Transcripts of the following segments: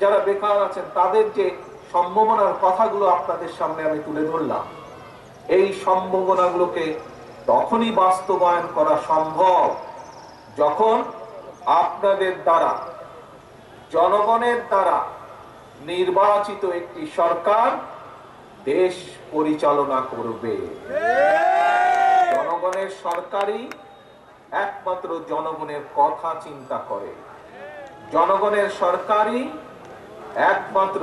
যারা বেকার আছেন তাদের যে সম্ভাবনার কথাগুলো আপনাদের সামনে আমি তুলে ধরলাম, এই সম্ভাবনাগুলোকে তখনই বাস্তবায়ন করা সম্ভব যখন আপনাদের দ্বারা, জনগণের দ্বারা নির্বাচিত একটি সরকার দেশ পরিচালনা করবে। জনগণের সরকারই একমাত্র জনগণের কথা চিন্তা করে, জনগণের সরকারই একমাত্র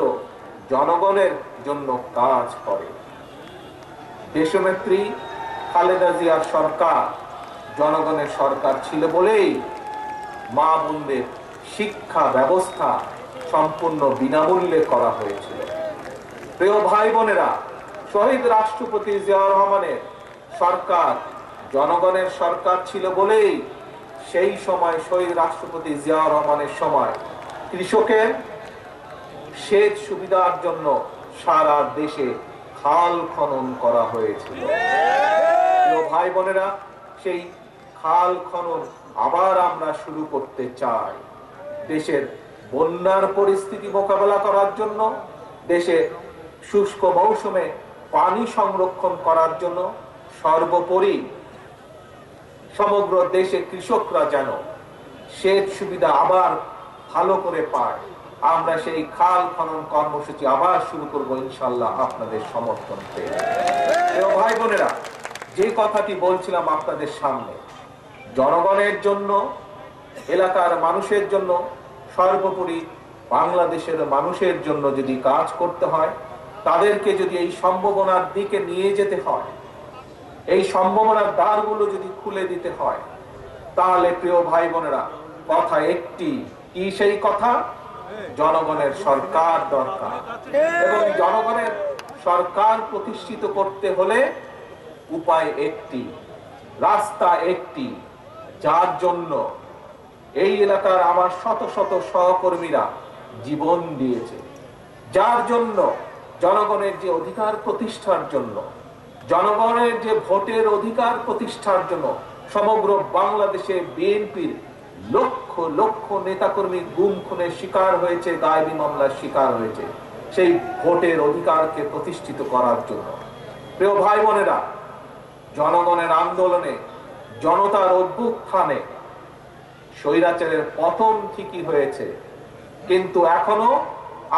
জনগণের জন্য কাজ করে। দেশনেত্রী খালেদা জিয়ার সরকার জনগণের সরকার ছিল বলেই মা বোনদের শিক্ষা ব্যবস্থা সম্পূর্ণ বিনামূল্যে করা হয়েছিল। প্রিয় ভাই বোনেরা, শহীদ রাষ্ট্রপতি জিয়াউর রহমানের সরকার জনগণের সরকার ছিল বলেই সেই সময় শহীদ রাষ্ট্রপতি জিয়াউর রহমানের সময় কৃষকের সেচ সুবিধার জন্য সারা দেশে খাল খনন করা হয়েছিল। প্রিয় ভাই বোনেরা, সেই খাল খনন আবার আমরা শুরু করতে চাই দেশের বন্যার পরিস্থিতি মোকাবেলা করার জন্য, দেশে শুষ্ক মৌসুমে পানি সংরক্ষণ করার জন্য, সর্বোপরি সমগ্র দেশে কৃষকরা যেন সেচ সুবিধা আবার ভালো করে পায়, আমরা সেই খাল খনন কর্মসূচি আবার শুরু করব ইনশাআল্লাহ আপনাদের সমর্থন পেয়ে। ভাই বোনেরা, যে কথাটি বলছিলাম আপনাদের সামনে, জনগণের জন্য, এলাকার মানুষের জন্য, সর্বোপরি বাংলাদেশের মানুষের জন্য যদি কাজ করতে হয়, তাদেরকে যদি এই সম্ভাবনার দিকে নিয়ে যেতে হয়, এই সম্ভাবনার দ্বারগুলো যদি খুলে দিতে হয়, তাহলে প্রিয় ভাই বোনেরা কথা একটি, কি সেই কথা? জনগণের সরকার দরকার। এবং জনগণের সরকার প্রতিষ্ঠিত করতে হলে উপায় একটি, রাস্তা একটি, যার জন্য এই এলাকার আমার শত শত সহকর্মীরা জীবন দিয়েছে, যার জন্য জনগণের যে অধিকার প্রতিষ্ঠার জন্য, জনগণের যে ভোটের অধিকার প্রতিষ্ঠার জন্য সমগ্র বাংলাদেশে বিএনপির লক্ষ লক্ষ নেতাকর্মী গুম খুনের শিকার হয়েছে, গায়েবী মামলার শিকার হয়েছে, সেই ভোটের অধিকারকে প্রতিষ্ঠিত করার জন্য। প্রিয় ভাই বোনেরা, জনগণের আন্দোলনে, জনতার অভ্যুত্থানে স্বৈরাচারের পতন ঠিকই হয়েছে, কিন্তু এখনো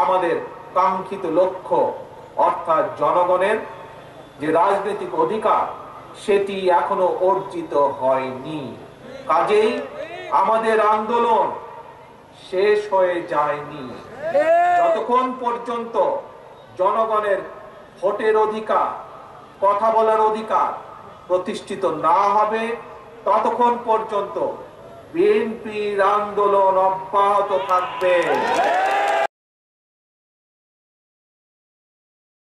আমাদের কাঙ্ক্ষিত লক্ষ্য অর্থাৎ জনগণের যে রাজনৈতিক অধিকার সেটি এখনো অর্জিত হয়নি। কাজেই আমাদের আন্দোলন শেষ হয়ে যায়নি। যতক্ষণ পর্যন্ত জনগণের ভোটের অধিকার, কথা বলার অধিকার প্রতিষ্ঠিত না হবে, ততক্ষণ পর্যন্ত বিএনপির আন্দোলন অব্যাহত থাকবে।